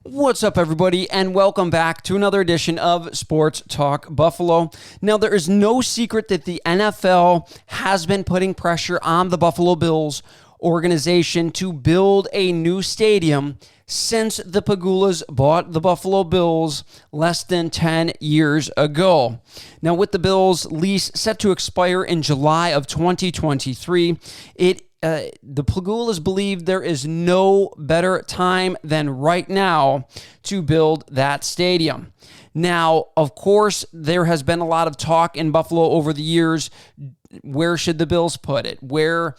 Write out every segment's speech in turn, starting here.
What's up, everybody, and welcome back to another edition of Sports Talk Buffalo. Now, there is no secret that the NFL has been putting pressure on the Buffalo Bills organization to build a new stadium since the Pagulas bought the Buffalo Bills less than 10 years ago. Now, with the Bills' lease set to expire in July of 2023, the Pagulas believe there is no better time than right now to build that stadium. Now, of course, there has been a lot of talk in Buffalo over the years. Where should the Bills put it? Where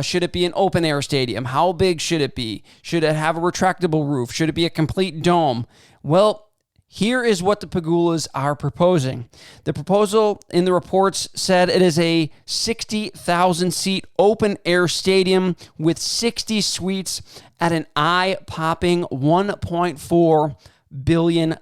should it be an open-air stadium? How big should it be? Should it have a retractable roof? Should it be a complete dome? Well, here is what the Pagulas are proposing. The proposal in the reports said it is a 60,000-seat open-air stadium with 60 suites at an eye-popping $1.4 billion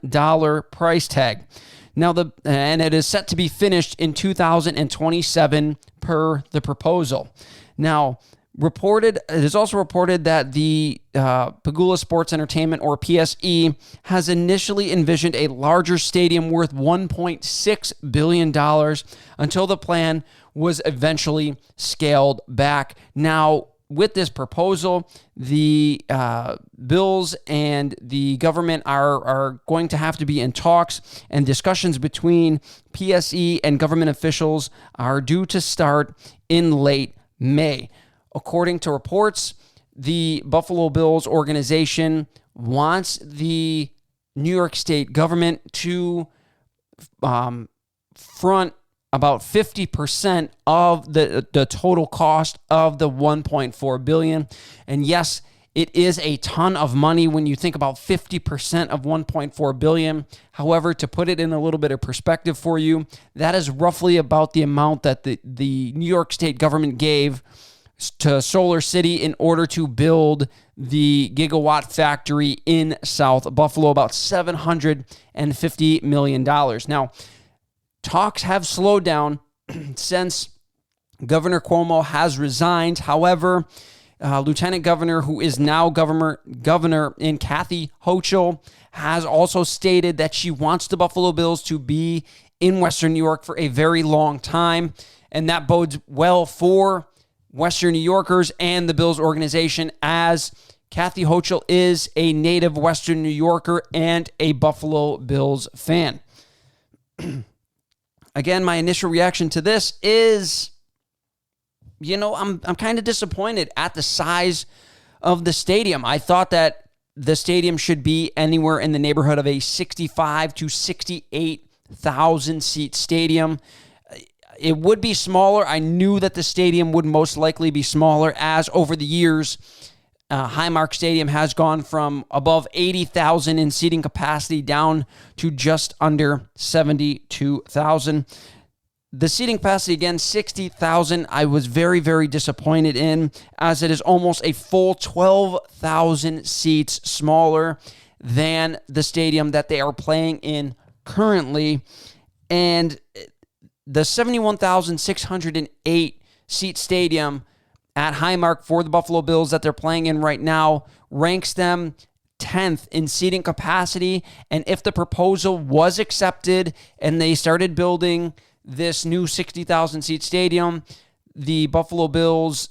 price tag. Now, and it is set to be finished in 2027 per the proposal. Now, it is also reported that the Pagula Sports Entertainment, or PSE, has initially envisioned a larger stadium worth $1.6 billion until the plan was eventually scaled back. Now, with this proposal, the Bills and the government are going to have to be in talks, and discussions between PSE and government officials are due to start in late May. According to reports, the Buffalo Bills organization wants the New York State government to front about 50% of the total cost of the $1.4 billion. And yes, it is a ton of money when you think about 50% of $1.4 billion. However, to put it in a little bit of perspective for you, that is roughly about the amount that the New York State government gave to Solar City in order to build the gigawatt factory in South Buffalo, about $750 million. Now, talks have slowed down since Governor Cuomo has resigned. However, Lieutenant Governor, who is now governor in Kathy Hochul, has also stated that she wants the Buffalo Bills to be in Western New York for a very long time, and that bodes well for Western New Yorkers and the Bills organization, as Kathy Hochul is a native Western New Yorker and a Buffalo Bills fan. Again, my initial reaction to this is, I'm kind of disappointed at the size of the stadium. I thought that the stadium should be anywhere in the neighborhood of a 65 to 68,000 seat stadium. It would be smaller. I knew that the stadium would most likely be smaller, as over the years, Highmark Stadium has gone from above 80,000 in seating capacity down to just under 72,000. The seating capacity, again, 60,000, I was very, very disappointed in, as it is almost a full 12,000 seats smaller than the stadium that they are playing in currently. And the 71,608 seat stadium at Highmark for the Buffalo Bills that they're playing in right now ranks them 10th in seating capacity. And if the proposal was accepted and they started building this new 60,000 seat stadium, the Buffalo Bills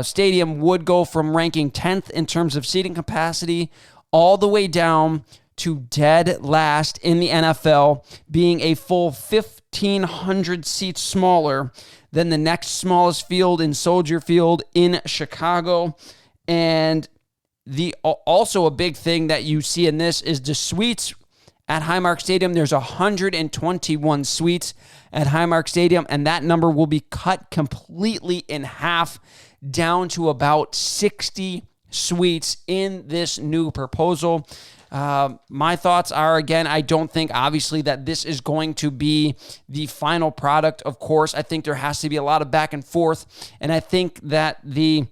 stadium would go from ranking 10th in terms of seating capacity all the way down to dead last in the NFL, being a full 1,500 seats smaller than the next smallest field in Soldier Field in Chicago. And also a big thing that you see in this is the suites at Highmark Stadium. There's 121 suites at Highmark Stadium, and that number will be cut completely in half, down to about 60 suites in this new proposal. My thoughts are, again, I don't think, obviously, that this is going to be the final product. Of course, I think there has to be a lot of back and forth, and I think that the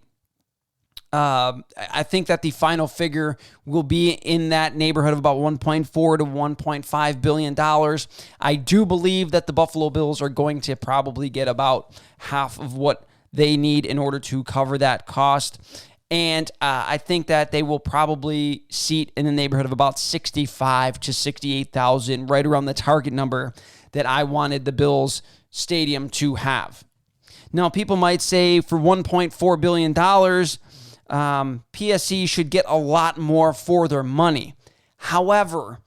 final figure will be in that neighborhood of about $1.4 to $1.5 billion. I do believe that the Buffalo Bills are going to probably get about half of what they need in order to cover that cost. And I think that they will probably seat in the neighborhood of about 65 to 68,000, right around the target number that I wanted the Bills stadium to have. Now, people might say for $1.4 billion, PSE should get a lot more for their money. However,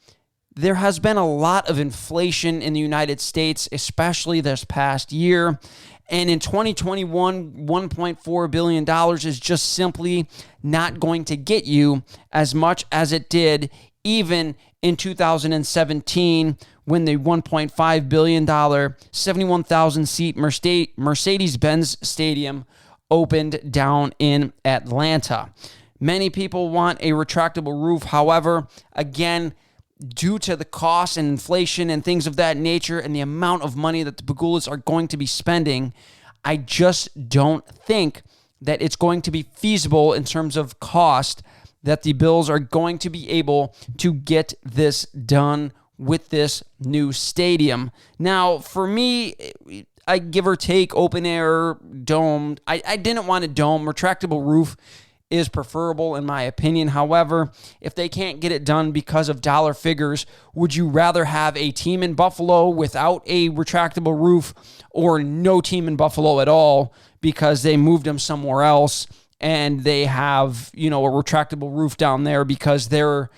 there has been a lot of inflation in the United States, especially this past year. And in 2021, $1.4 billion is just simply not going to get you as much as it did even in 2017 when the $1.5 billion 71,000-seat Mercedes-Benz Stadium opened down in Atlanta. Many people want a retractable roof. However, again, due to the cost and inflation and things of that nature and the amount of money that the Pegulas are going to be spending, I just don't think that it's going to be feasible in terms of cost that the Bills are going to be able to get this done with this new stadium. Now, for me, I give or take open air, domed. I didn't want a dome. Retractable roof is preferable in my opinion. However, if they can't get it done because of dollar figures, would you rather have a team in Buffalo without a retractable roof or no team in Buffalo at all because they moved them somewhere else and they have, a retractable roof down there because their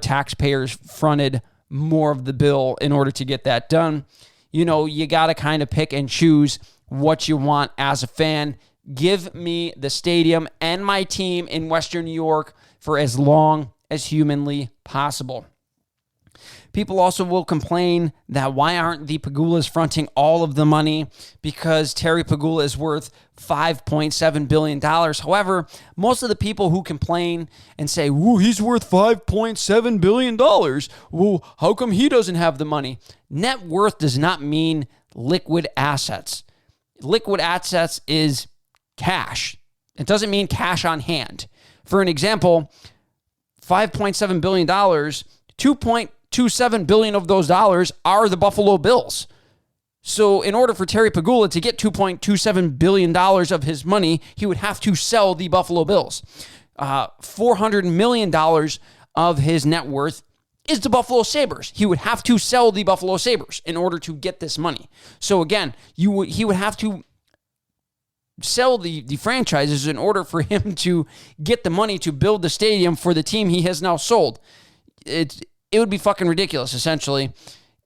taxpayers fronted more of the bill in order to get that done? You got to kind of pick and choose what you want as a fan. Give me the stadium and my team in Western New York for as long as humanly possible. People also will complain that why aren't the Pegulas fronting all of the money because Terry Pegula is worth $5.7 billion. However, most of the people who complain and say, "Woo, he's worth $5.7 billion. Well, how come he doesn't have the money?" Net worth does not mean liquid assets. Liquid assets is cash. It doesn't mean cash on hand. For an example, $5.7 billion, $2.27 billion of those dollars are the Buffalo Bills. So in order for Terry Pegula to get $2.27 billion of his money, he would have to sell the Buffalo Bills. $400 million of his net worth is the Buffalo Sabres. He would have to sell the Buffalo Sabres in order to get this money. So again, he would have to sell the franchises in order for him to get the money to build the stadium for the team he has now sold. It would be fucking ridiculous, essentially.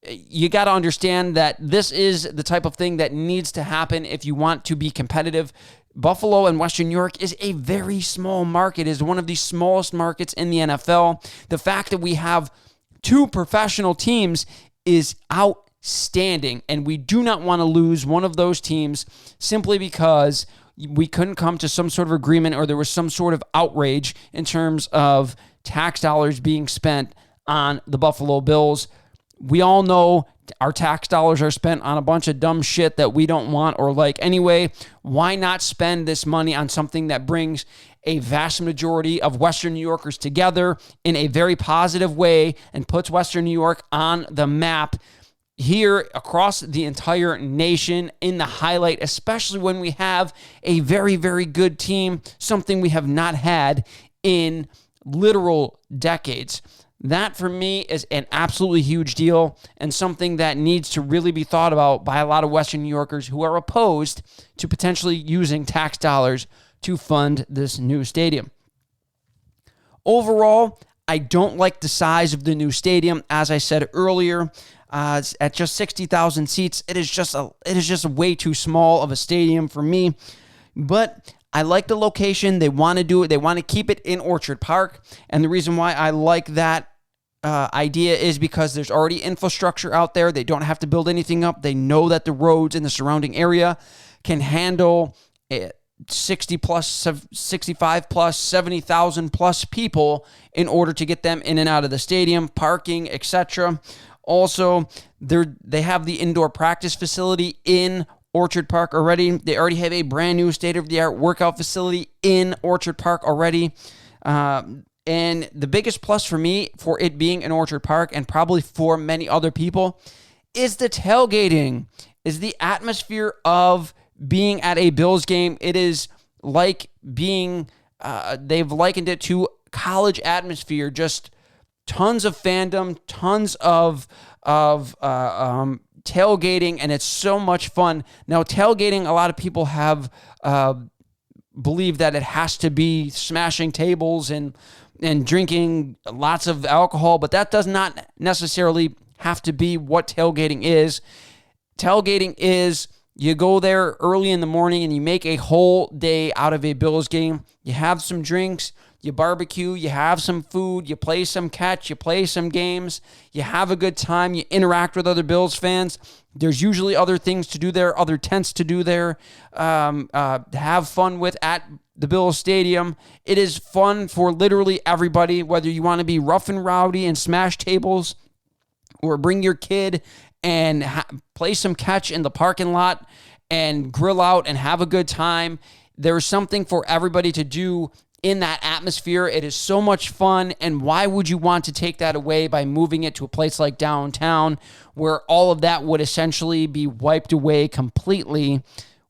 You got to understand that this is the type of thing that needs to happen if you want to be competitive. Buffalo and Western New York is a very small market. It is one of the smallest markets in the NFL. The fact that we have two professional teams is outstanding, and we do not want to lose one of those teams simply because we couldn't come to some sort of agreement or there was some sort of outrage in terms of tax dollars being spent on the Buffalo Bills. We all know our tax dollars are spent on a bunch of dumb shit that we don't want or like anyway. Why not spend this money on something that brings a vast majority of Western New Yorkers together in a very positive way and puts Western New York on the map here across the entire nation in the highlight, especially when we have a very, very good team, something we have not had in literal decades. That, for me, is an absolutely huge deal and something that needs to really be thought about by a lot of Western New Yorkers who are opposed to potentially using tax dollars to fund this new stadium. Overall, I don't like the size of the new stadium. As I said earlier, at just 60,000 seats, it is just way too small of a stadium for me. But I like the location. They want to do it. They want to keep it in Orchard Park. And the reason why I like that idea is because there's already infrastructure out there. They don't have to build anything up. They know that the roads in the surrounding area can handle 60 plus, 65 plus, 70,000 plus people in order to get them in and out of the stadium, parking, etc. Also, they have the indoor practice facility in Orchard Park already. They already have a brand new state-of-the-art workout facility in Orchard Park already. And the biggest plus for me for it being in Orchard Park and probably for many other people is the tailgating, is the atmosphere of being at a Bills game. It is like being they've likened it to college atmosphere, just tons of fandom, tons of tailgating, and it's so much fun. Now, tailgating, a lot of people have believe that it has to be smashing tables and drinking lots of alcohol, but that does not necessarily have to be what tailgating is. Tailgating is you go there early in the morning and you make a whole day out of a Bills game. You have some drinks, you barbecue, you have some food, you play some catch, you play some games, you have a good time, you interact with other Bills fans. There's usually other things to do there, other tents to do there, have fun with at the Bills Stadium. It is fun for literally everybody, whether you want to be rough and rowdy and smash tables or bring your kid and play some catch in the parking lot and grill out and have a good time. There's something for everybody to do in that atmosphere. It is so much fun, and why would you want to take that away by moving it to a place like downtown where all of that would essentially be wiped away completely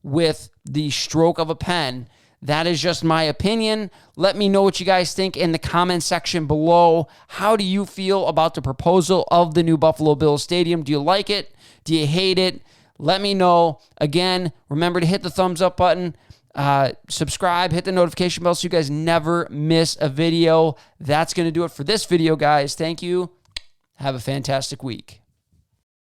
with the stroke of a pen? That is just my opinion. Let me know what you guys think in the comment section below. How do you feel about the proposal of the new Buffalo Bills Stadium? Do you like it? Do you hate it? Let me know. Again, remember to hit the thumbs up button. Subscribe, hit the notification bell so you guys never miss a video. That's going to do it for this video, guys. Thank you. Have a fantastic week.